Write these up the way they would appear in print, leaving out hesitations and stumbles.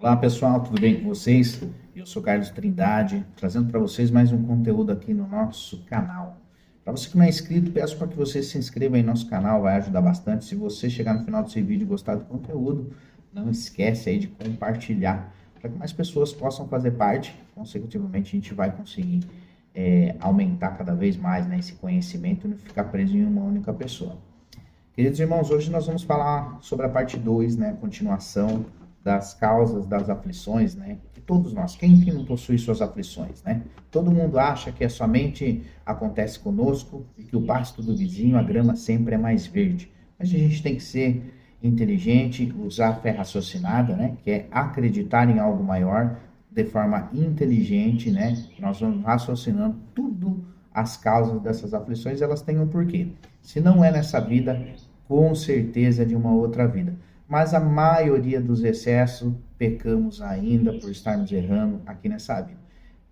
Olá pessoal, tudo bem com vocês? Eu sou Carlos Trindade, trazendo para vocês mais um conteúdo aqui no nosso canal. Para você que não é inscrito, peço para que você se inscreva em nosso canal, vai ajudar bastante. Se você chegar no final desse vídeo e gostar do conteúdo, não esquece aí de compartilhar, para que mais pessoas possam fazer parte. Consecutivamente a gente vai conseguir aumentar cada vez mais, né, esse conhecimento e não ficar preso em uma única pessoa. Queridos irmãos, hoje nós vamos falar sobre a parte 2, né, continuação das causas das aflições, né? Que todos nós, quem que não possui suas aflições, né? Todo mundo acha que somente acontece conosco e que o pasto do vizinho, a grama sempre é mais verde. Mas a gente tem que ser inteligente, usar a fé raciocinada, né? Que é acreditar em algo maior de forma inteligente, né? Nós vamos raciocinando tudo, as causas dessas aflições, elas têm um porquê. Se não é nessa vida, com certeza é de uma outra vida. Mas a maioria dos excessos pecamos ainda por estarmos errando aqui nessa vida.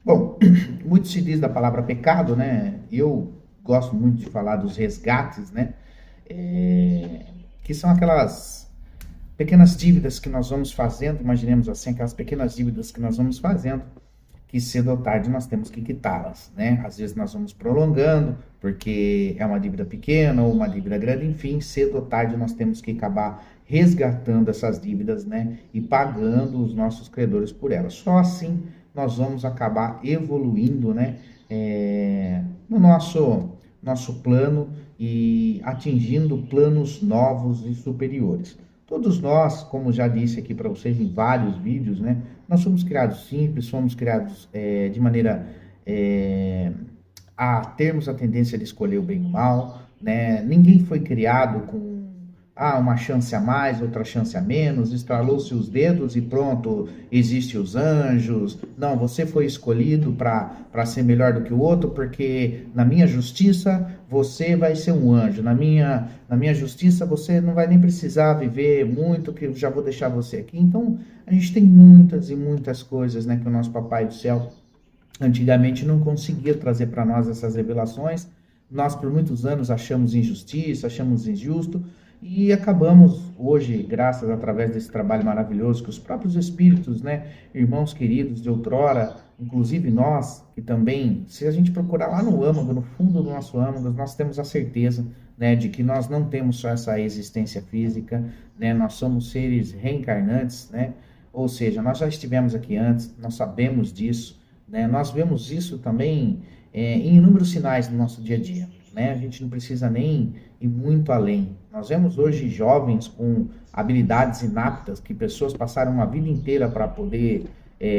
Bom, muito se diz da palavra pecado, né? Eu gosto muito de falar dos resgates, né? Que são aquelas pequenas dívidas que nós vamos fazendo, imaginemos assim, aquelas pequenas dívidas que nós vamos fazendo, que cedo ou tarde nós temos que quitá-las, né? Às vezes nós vamos prolongando, porque é uma dívida pequena ou uma dívida grande, enfim, cedo ou tarde nós temos que acabar resgatando essas dívidas, né? E pagando os nossos credores por elas. Só assim nós vamos acabar evoluindo, né? No nosso plano e atingindo planos novos e superiores. Todos nós, como já disse aqui para vocês em vários vídeos, né? Nós somos criados simples, somos criados de maneira a termos a tendência de escolher o bem e o mal, né? Ninguém foi criado com uma chance a mais, outra chance a menos, estralou-se os dedos e pronto, existem os anjos. Não, você foi escolhido para ser melhor do que o outro, porque na minha justiça você vai ser um anjo, na minha justiça você não vai nem precisar viver muito, que eu já vou deixar você aqui. Então, a gente tem muitas e muitas coisas, né, que o nosso Papai do Céu antigamente não conseguia trazer para nós essas revelações. Nós por muitos anos achamos injustiça, achamos injusto, e acabamos hoje, graças através desse trabalho maravilhoso que os próprios espíritos, né, irmãos queridos de outrora, inclusive nós, que também, se a gente procurar lá no âmago, no fundo do nosso âmago, nós temos a certeza, né, de que nós não temos só essa existência física, né, nós somos seres reencarnantes, né, ou seja, nós já estivemos aqui antes, nós sabemos disso, né, nós vemos isso também em inúmeros sinais no nosso dia a dia. Né? A gente não precisa nem ir muito além. Nós vemos hoje jovens com habilidades inaptas, que pessoas passaram uma vida inteira para poder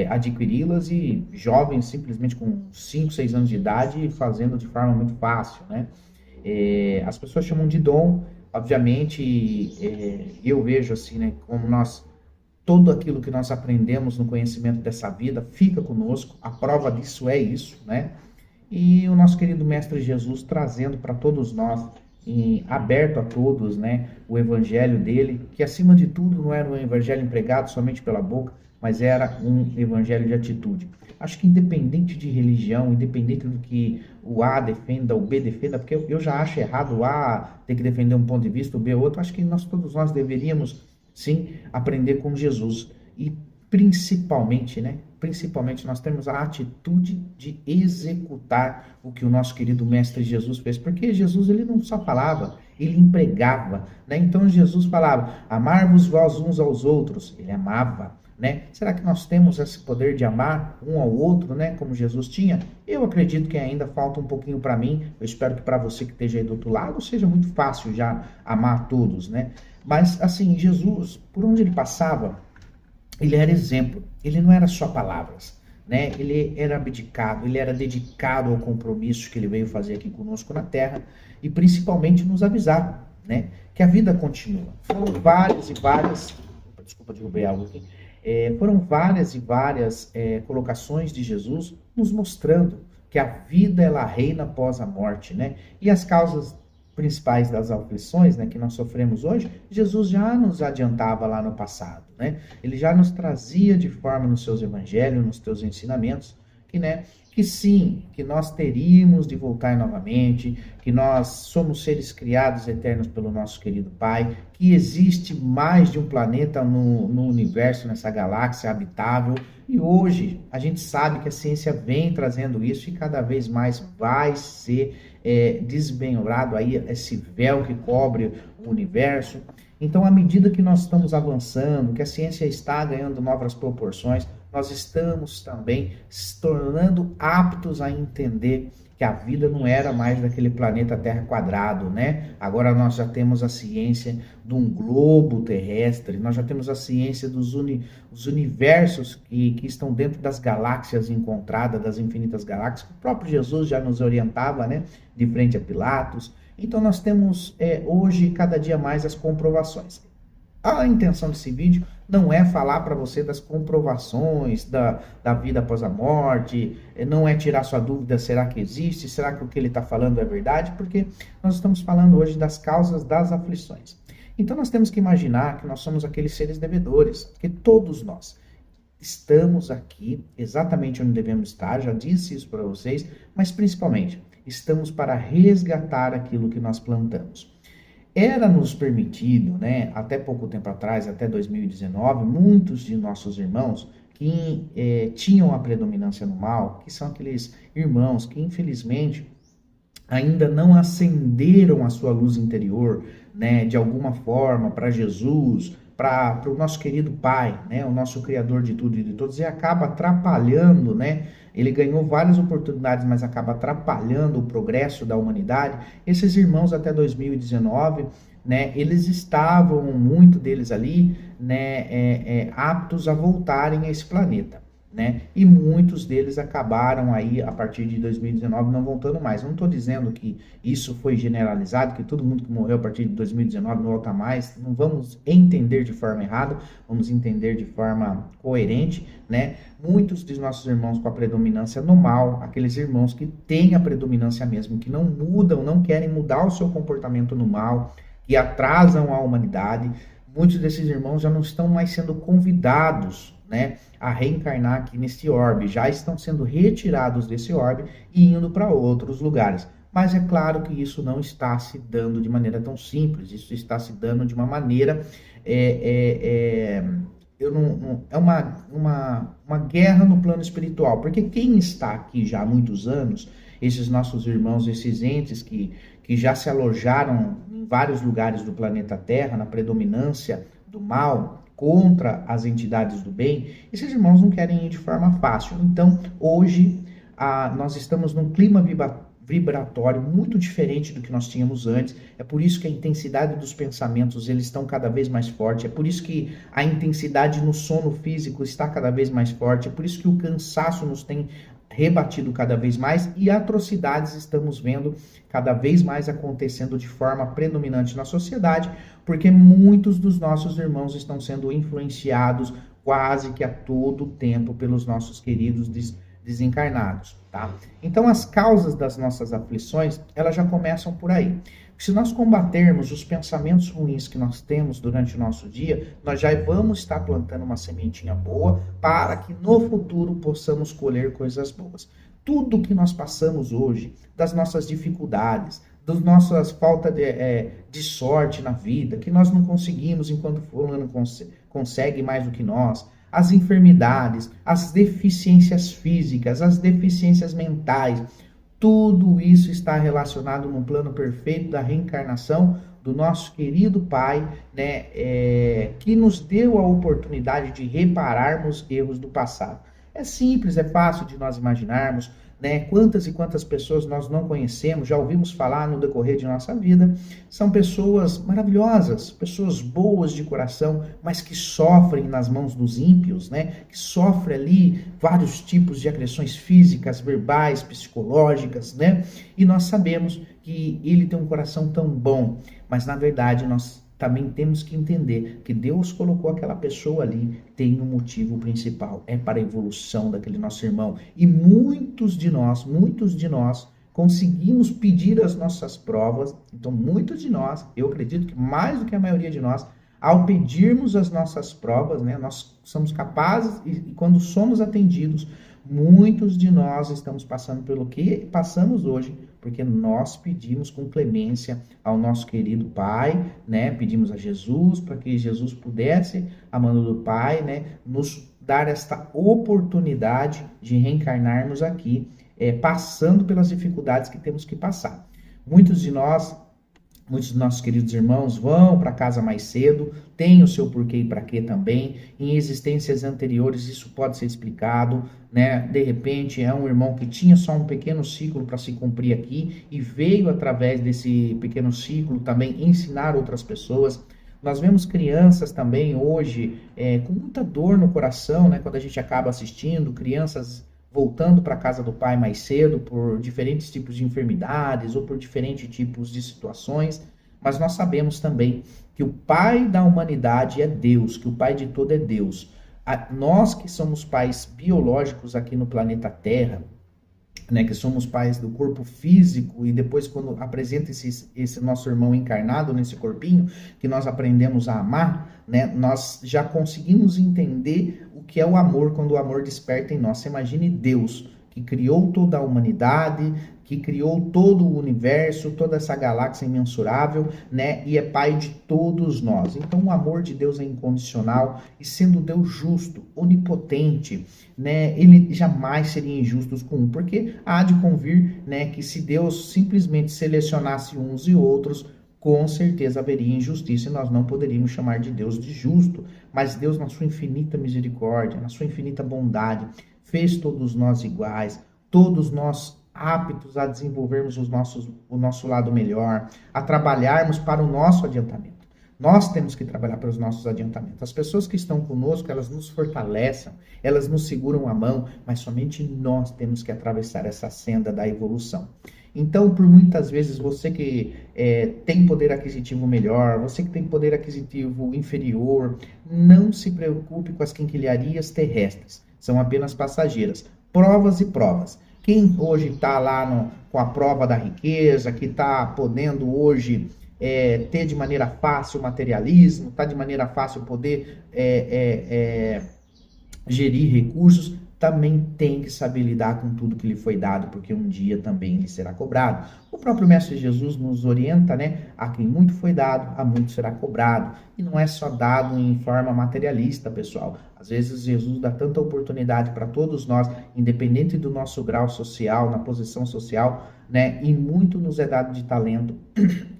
adquiri-las, e jovens simplesmente com 5, 6 anos de idade fazendo de forma muito fácil. Né? As pessoas chamam de dom, obviamente, eu vejo assim, né, como todo aquilo que nós aprendemos no conhecimento dessa vida fica conosco, a prova disso é isso, né? E o nosso querido Mestre Jesus trazendo para todos nós, aberto a todos, né, o evangelho dele, que acima de tudo não era um evangelho empregado somente pela boca, mas era um evangelho de atitude. Acho que independente de religião, independente do que o A defenda, o B defenda, porque eu já acho errado o A ter que defender um ponto de vista, o B outro, acho que todos nós deveríamos, sim, aprender com Jesus. E principalmente, né? Principalmente nós temos a atitude de executar o que o nosso querido Mestre Jesus fez, porque Jesus ele não só falava, ele empregava, né? Então Jesus falava, amar-vos vós uns aos outros, ele amava, né? Será que nós temos esse poder de amar um ao outro, né? Como Jesus tinha? Eu acredito que ainda falta um pouquinho para mim, eu espero que para você que esteja aí do outro lado seja muito fácil já amar a todos, né? Mas assim, Jesus, por onde ele passava, ele era exemplo, ele não era só palavras, né? Ele era abdicado, ele era dedicado ao compromisso que ele veio fazer aqui conosco na Terra e principalmente nos avisar, né? Que a vida continua. Foram várias e várias, desculpa, derrubei algo aqui, foram várias e várias colocações de Jesus nos mostrando que a vida ela reina após a morte, né? E as causas principais das aflições, né, que nós sofremos hoje, Jesus já nos adiantava lá no passado, né? Ele já nos trazia de forma nos seus evangelhos, nos seus ensinamentos, que que sim, que nós teríamos de voltar novamente, que nós somos seres criados eternos pelo nosso querido Pai, que existe mais de um planeta no universo, nessa galáxia habitável, e hoje a gente sabe que a ciência vem trazendo isso e cada vez mais vai ser desbenhurado aí esse véu que cobre o universo. Então, à medida que nós estamos avançando, que a ciência está ganhando novas proporções, nós estamos também se tornando aptos a entender que a vida não era mais daquele planeta Terra quadrado, né? Agora nós já temos a ciência de um globo terrestre, nós já temos a ciência dos universos que estão dentro das galáxias encontradas, das infinitas galáxias. O próprio Jesus já nos orientava, né? De frente a Pilatos. Então nós temos hoje, cada dia mais, as comprovações. A intenção desse vídeo não é falar para você das comprovações da vida após a morte, não é tirar sua dúvida, será que existe, será que o que ele está falando é verdade, porque nós estamos falando hoje das causas das aflições. Então nós temos que imaginar que nós somos aqueles seres devedores, que todos nós estamos aqui exatamente onde devemos estar, já disse isso para vocês, mas principalmente estamos para resgatar aquilo que nós plantamos. Era-nos permitido, né, até pouco tempo atrás, até 2019, muitos de nossos irmãos que tinham a predominância no mal, que são aqueles irmãos que infelizmente ainda não acenderam a sua luz interior, né, de alguma forma para Jesus, para o nosso querido Pai, né, o nosso Criador de tudo e de todos, e acaba atrapalhando, né? Ele ganhou várias oportunidades, mas acaba atrapalhando o progresso da humanidade. Esses irmãos até 2019, né, eles estavam, muito deles ali, né, aptos a voltarem a esse planeta, né? E muitos deles acabaram aí, a partir de 2019, não voltando mais. Não estou dizendo que isso foi generalizado, que todo mundo que morreu a partir de 2019 não volta mais. Não vamos entender de forma errada, vamos entender de forma coerente, né? Muitos dos nossos irmãos com a predominância no mal, aqueles irmãos que têm a predominância mesmo, que não mudam, não querem mudar o seu comportamento no mal, que atrasam a humanidade, muitos desses irmãos já não estão mais sendo convidados, né, a reencarnar aqui nesse orbe, já estão sendo retirados desse orbe e indo para outros lugares. Mas é claro que isso não está se dando de maneira tão simples, isso está se dando de uma maneira, é uma guerra no plano espiritual, porque quem está aqui já há muitos anos, esses nossos irmãos, esses entes que já se alojaram em vários lugares do planeta Terra, na predominância do mal, contra as entidades do bem, esses irmãos não querem ir de forma fácil. Então, hoje, nós estamos num clima vibratório muito diferente do que nós tínhamos antes. É por isso que a intensidade dos pensamentos, eles estão cada vez mais forte. É por isso que a intensidade no sono físico está cada vez mais forte. É por isso que o cansaço nos tem rebatido cada vez mais e atrocidades estamos vendo cada vez mais acontecendo de forma predominante na sociedade, porque muitos dos nossos irmãos estão sendo influenciados quase que a todo tempo pelos nossos queridos desencarnados, tá? Então as causas das nossas aflições, elas já começam por aí. Se nós combatermos os pensamentos ruins que nós temos durante o nosso dia, nós já vamos estar plantando uma sementinha boa para que no futuro possamos colher coisas boas. Tudo que nós passamos hoje, das nossas dificuldades, das nossas faltas de sorte na vida, que nós não conseguimos enquanto fulano consegue mais do que nós, as enfermidades, as deficiências físicas, as deficiências mentais, tudo isso está relacionado no plano perfeito da reencarnação do nosso querido Pai, né, que nos deu a oportunidade de repararmos erros do passado. É simples, é fácil de nós imaginarmos, né, quantas e quantas pessoas nós não conhecemos, já ouvimos falar no decorrer de nossa vida, são pessoas maravilhosas, pessoas boas de coração, mas que sofrem nas mãos dos ímpios, né, que sofrem ali vários tipos de agressões físicas, verbais, psicológicas, né, e nós sabemos que ele tem um coração tão bom, mas na verdade nós também temos que entender que Deus colocou aquela pessoa ali, tem um motivo principal, é para a evolução daquele nosso irmão. E muitos de nós conseguimos pedir as nossas provas. Então muitos de nós, eu acredito que mais do que a maioria de nós, ao pedirmos as nossas provas, né, nós somos capazes, e quando somos atendidos, Muitos de nós estamos passando pelo que passamos hoje, porque nós pedimos com clemência ao nosso querido Pai, né? Pedimos a Jesus para que Jesus pudesse, a mano do Pai, né, nos dar esta oportunidade de reencarnarmos aqui, passando pelas dificuldades que temos que passar. Muitos de Muitos dos nossos queridos irmãos vão para casa mais cedo, tem o seu porquê e para quê também. Em existências anteriores isso pode ser explicado, né? De repente é um irmão que tinha só um pequeno ciclo para se cumprir aqui e veio através desse pequeno ciclo também ensinar outras pessoas. Nós vemos crianças também hoje com muita dor no coração, né? Quando a gente acaba assistindo, crianças voltando para a casa do pai mais cedo por diferentes tipos de enfermidades ou por diferentes tipos de situações, mas nós sabemos também que o pai da humanidade é Deus, que o pai de todo é Deus. Nós que somos pais biológicos aqui no planeta Terra, né, que somos pais do corpo físico, e depois quando apresenta esse nosso irmão encarnado nesse corpinho, que nós aprendemos a amar, né, nós já conseguimos entender o que é o amor quando o amor desperta em nós. Você imagine Deus, que criou toda a humanidade, que criou todo o universo, toda essa galáxia imensurável, né? E é pai de todos nós. Então o amor de Deus é incondicional, e sendo Deus justo, onipotente, né? Ele jamais seria injusto com um, porque há de convir, né, que se Deus simplesmente selecionasse uns e outros, com certeza haveria injustiça e nós não poderíamos chamar de Deus de justo. Mas Deus, na sua infinita misericórdia, na sua infinita bondade, fez todos nós iguais, todos nós aptos a desenvolvermos o nosso lado melhor, a trabalharmos para o nosso adiantamento. Nós temos que trabalhar para os nossos adiantamentos. As pessoas que estão conosco, elas nos fortalecem, elas nos seguram a mão, mas somente nós temos que atravessar essa senda da evolução. Então, por muitas vezes, você que tem poder aquisitivo melhor, você que tem poder aquisitivo inferior, não se preocupe com as quinquilharias terrestres. São apenas passageiras. Provas e provas. Quem hoje está lá com a prova da riqueza, que está podendo hoje ter de maneira fácil o materialismo, está de maneira fácil poder gerir recursos, também tem que saber lidar com tudo que lhe foi dado, porque um dia também lhe será cobrado. O próprio Mestre Jesus nos orienta, né? A quem muito foi dado, a muito será cobrado. E não é só dado em forma materialista, pessoal. Às vezes Jesus dá tanta oportunidade para todos nós, independente do nosso grau social, na posição social, né? E muito nos é dado de talento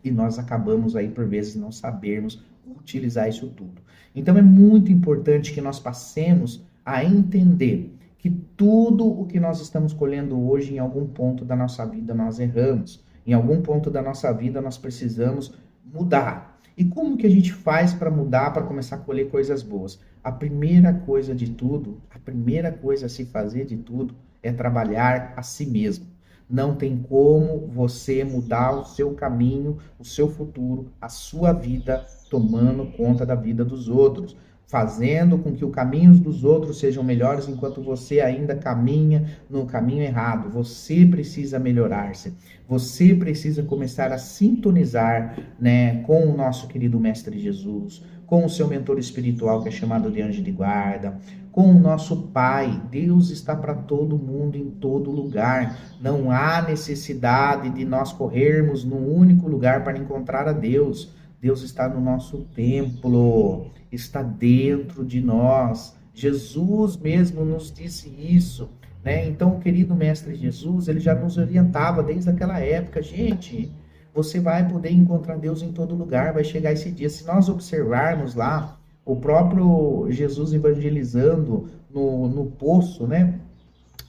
e nós acabamos aí, por vezes, não sabermos utilizar isso tudo. Então é muito importante que nós passemos a entender que tudo o que nós estamos colhendo hoje, em algum ponto da nossa vida, nós erramos. Em algum ponto da nossa vida, nós precisamos mudar. E como que a gente faz para mudar, para começar a colher coisas boas? A primeira coisa de tudo, a primeira coisa a se fazer de tudo, é trabalhar a si mesmo. Não tem como você mudar o seu caminho, o seu futuro, a sua vida, tomando conta da vida dos outros, fazendo com que os caminhos dos outros sejam melhores enquanto você ainda caminha no caminho errado. Você precisa melhorar-se. Você precisa começar a sintonizar, né, com o nosso querido Mestre Jesus, com o seu mentor espiritual, que é chamado de anjo de guarda, com o nosso Pai. Deus está para todo mundo, em todo lugar. Não há necessidade de nós corrermos num único lugar para encontrar a Deus. Deus está no nosso templo, está dentro de nós. Jesus mesmo nos disse isso, né? Então, o querido Mestre Jesus, ele já nos orientava desde aquela época. Gente, você vai poder encontrar Deus em todo lugar, vai chegar esse dia. Se nós observarmos lá, o próprio Jesus evangelizando no poço, né?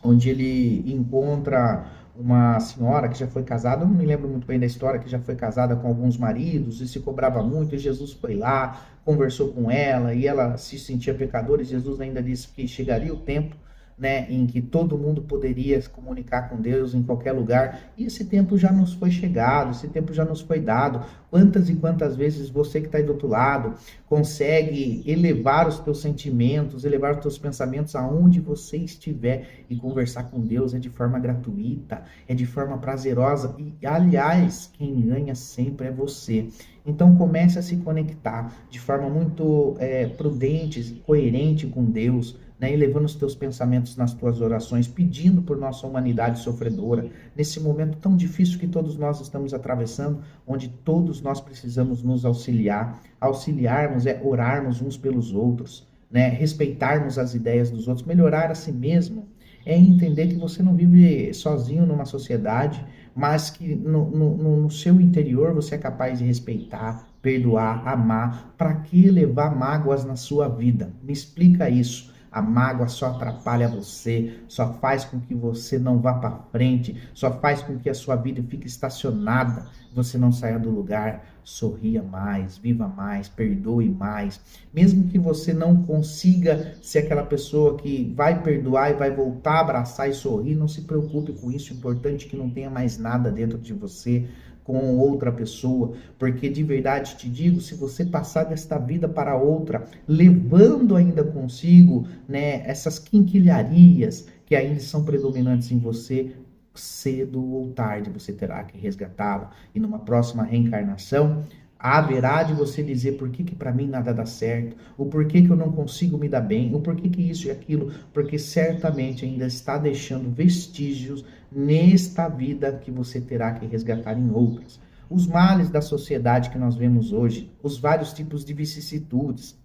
Onde ele encontra uma senhora que já foi casada, eu não me lembro muito bem da história, que já foi casada com alguns maridos e se cobrava muito, e Jesus foi lá, conversou com ela, e ela se sentia pecadora, e Jesus ainda disse que chegaria o tempo, né, em que todo mundo poderia se comunicar com Deus em qualquer lugar, e esse tempo já nos foi chegado, esse tempo já nos foi dado. Quantas e quantas vezes você que está aí do outro lado consegue elevar os teus sentimentos, elevar os teus pensamentos aonde você estiver, e conversar com Deus é de forma gratuita, é de forma prazerosa, e aliás, quem ganha sempre é você. Então comece a se conectar de forma muito prudente, coerente com Deus, né, elevando os teus pensamentos nas tuas orações, pedindo por nossa humanidade sofredora, nesse momento tão difícil que todos nós estamos atravessando, onde todos nós precisamos nos auxiliar. Auxiliarmos é orarmos uns pelos outros, né, respeitarmos as ideias dos outros, melhorar a si mesmo, é entender que você não vive sozinho numa sociedade, mas que no seu interior você é capaz de respeitar, perdoar, amar. Para que levar mágoas na sua vida? Me explica isso. A mágoa só atrapalha você, só faz com que você não vá para frente, só faz com que a sua vida fique estacionada, você não saia do lugar. Sorria mais, viva mais, perdoe mais. Mesmo que você não consiga ser aquela pessoa que vai perdoar e vai voltar a abraçar e sorrir, não se preocupe com isso. O importante é que não tenha mais nada dentro de você com outra pessoa, porque de verdade te digo, se você passar desta vida para outra, levando ainda consigo, né, essas quinquilharias que ainda são predominantes em você, cedo ou tarde você terá que resgatá-lo, e numa próxima reencarnação haverá de você dizer por que para mim nada dá certo, o porquê que eu não consigo me dar bem, o porquê que isso e aquilo, porque certamente ainda está deixando vestígios nesta vida que você terá que resgatar em outras. Os males da sociedade que nós vemos hoje, os vários tipos de vicissitudes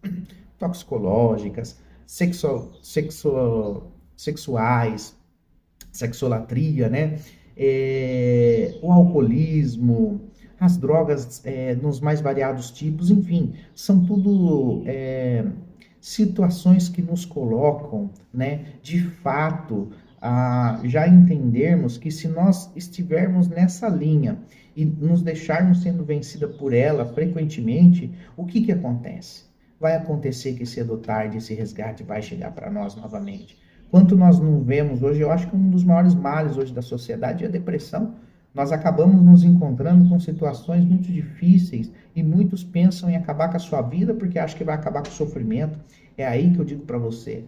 toxicológicas, sexuais, sexolatria, né? O alcoolismo, as drogas nos mais variados tipos, enfim, são tudo situações que nos colocam, né, de fato, a já entendermos que se nós estivermos nessa linha e nos deixarmos sendo vencida por ela frequentemente, o que acontece? Vai acontecer que cedo ou tarde esse resgate vai chegar para nós novamente. Quanto nós não vemos hoje, eu acho que um dos maiores males hoje da sociedade é a depressão. Nós acabamos nos encontrando com situações muito difíceis e muitos pensam em acabar com a sua vida porque acham que vai acabar com o sofrimento. É aí que eu digo para você,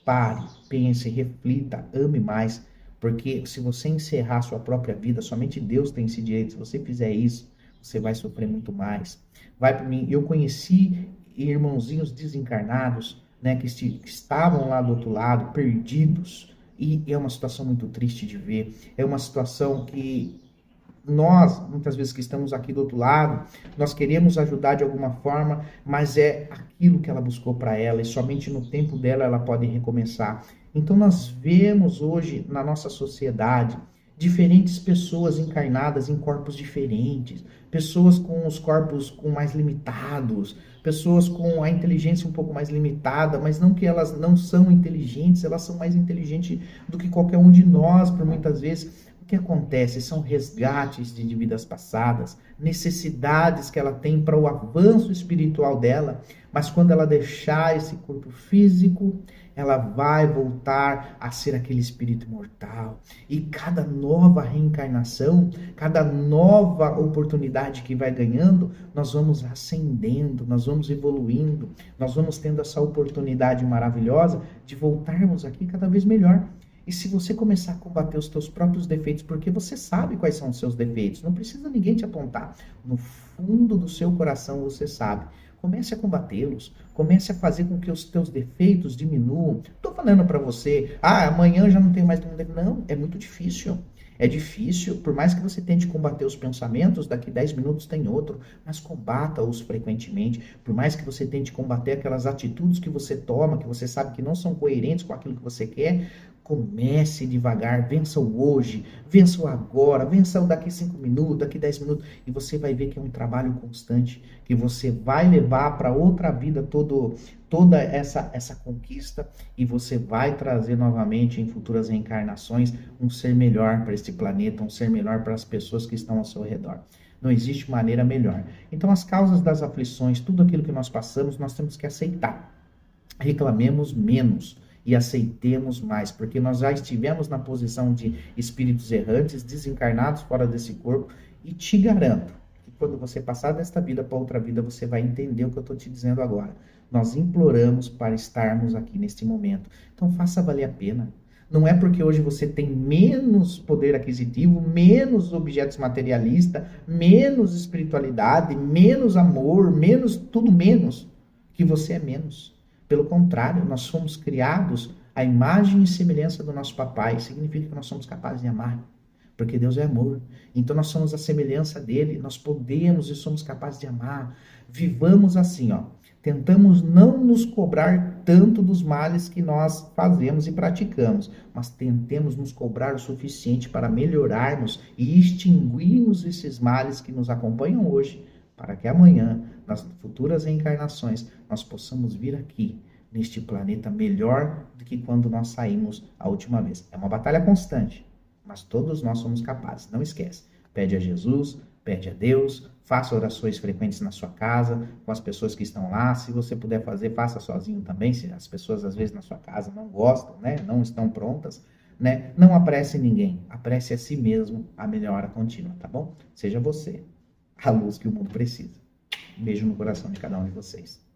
pare, pense, reflita, ame mais, porque se você encerrar a sua própria vida, somente Deus tem esse direito. Se você fizer isso, você vai sofrer muito mais. Vai por mim. Eu conheci irmãozinhos desencarnados, né, que estavam lá do outro lado, perdidos, e é uma situação muito triste de ver. É uma situação que nós, muitas vezes que estamos aqui do outro lado, nós queremos ajudar de alguma forma, mas é aquilo que ela buscou para ela, e somente no tempo dela ela pode recomeçar. Então nós vemos hoje na nossa sociedade diferentes pessoas encarnadas em corpos diferentes, pessoas com os corpos mais limitados, pessoas com a inteligência um pouco mais limitada, mas não que elas não são inteligentes, elas são mais inteligentes do que qualquer um de nós, por muitas vezes. O que acontece? São resgates de vidas passadas, necessidades que ela tem para o avanço espiritual dela, mas quando ela deixar esse corpo físico, ela vai voltar a ser aquele espírito imortal. E cada nova reencarnação, cada nova oportunidade que vai ganhando, nós vamos ascendendo, nós vamos evoluindo, nós vamos tendo essa oportunidade maravilhosa de voltarmos aqui cada vez melhor. E se você começar a combater os teus próprios defeitos, porque você sabe quais são os seus defeitos, não precisa ninguém te apontar. No fundo do seu coração você sabe. Comece a combatê-los, comece a fazer com que os teus defeitos diminuam. Estou falando para você, amanhã já não tenho mais nenhum defeito. Não, é muito difícil. É difícil, por mais que você tente combater os pensamentos, daqui 10 minutos tem outro, mas combata-os frequentemente. Por mais que você tente combater aquelas atitudes que você toma, que você sabe que não são coerentes com aquilo que você quer, comece devagar, vença o hoje, vença o agora, vença o daqui 5 minutos, daqui 10 minutos, e você vai ver que é um trabalho constante, que você vai levar para outra vida toda essa conquista, e você vai trazer novamente em futuras reencarnações um ser melhor para este planeta, um ser melhor para as pessoas que estão ao seu redor. Não existe maneira melhor. Então as causas das aflições, tudo aquilo que nós passamos, nós temos que aceitar. Reclamemos menos e aceitemos mais, porque nós já estivemos na posição de espíritos errantes, desencarnados fora desse corpo, e te garanto que quando você passar desta vida para outra vida, você vai entender o que eu estou te dizendo agora. Nós imploramos para estarmos aqui neste momento. Então faça valer a pena. Não é porque hoje você tem menos poder aquisitivo, menos objetos materialistas, menos espiritualidade, menos amor, menos tudo menos, que você é menos. Pelo contrário, nós fomos criados à imagem e semelhança do nosso papai. Significa que nós somos capazes de amar, porque Deus é amor. Então nós somos a semelhança dele, nós podemos e somos capazes de amar. Vivamos assim, ó. Tentamos não nos cobrar tanto dos males que nós fazemos e praticamos, mas tentemos nos cobrar o suficiente para melhorarmos e extinguirmos esses males que nos acompanham hoje, para que amanhã, nas futuras reencarnações, nós possamos vir aqui, neste planeta, melhor do que quando nós saímos a última vez. É uma batalha constante, mas todos nós somos capazes. Não esquece. Pede a Jesus, pede a Deus, faça orações frequentes na sua casa, com as pessoas que estão lá. Se você puder fazer, faça sozinho também, se as pessoas às vezes na sua casa não gostam, né? Não estão prontas, né? Não apresse ninguém, apresse a si mesmo a melhora contínua, tá bom? Seja você a luz que o mundo precisa. Um beijo no coração de cada um de vocês.